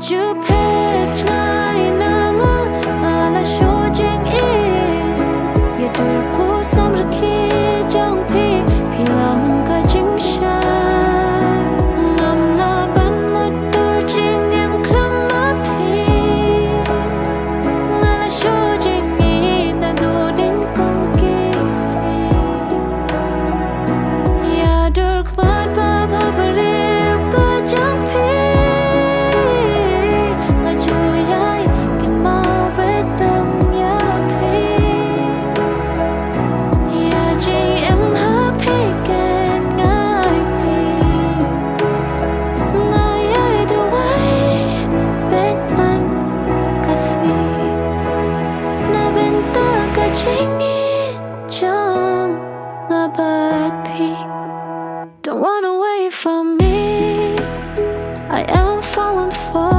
chữ phet jngai nang là shoh jingieid ya dur pu sam rakhi trong phi lòng cả chính xác ngầm là ban một đôi chinh em khăm ấp phi là shoh jingieid ta đủ đến công kisi ya dur kmat ba ba bari ko trong phi jingieid trong ngã bát phi. Don't run away from me, I am falling for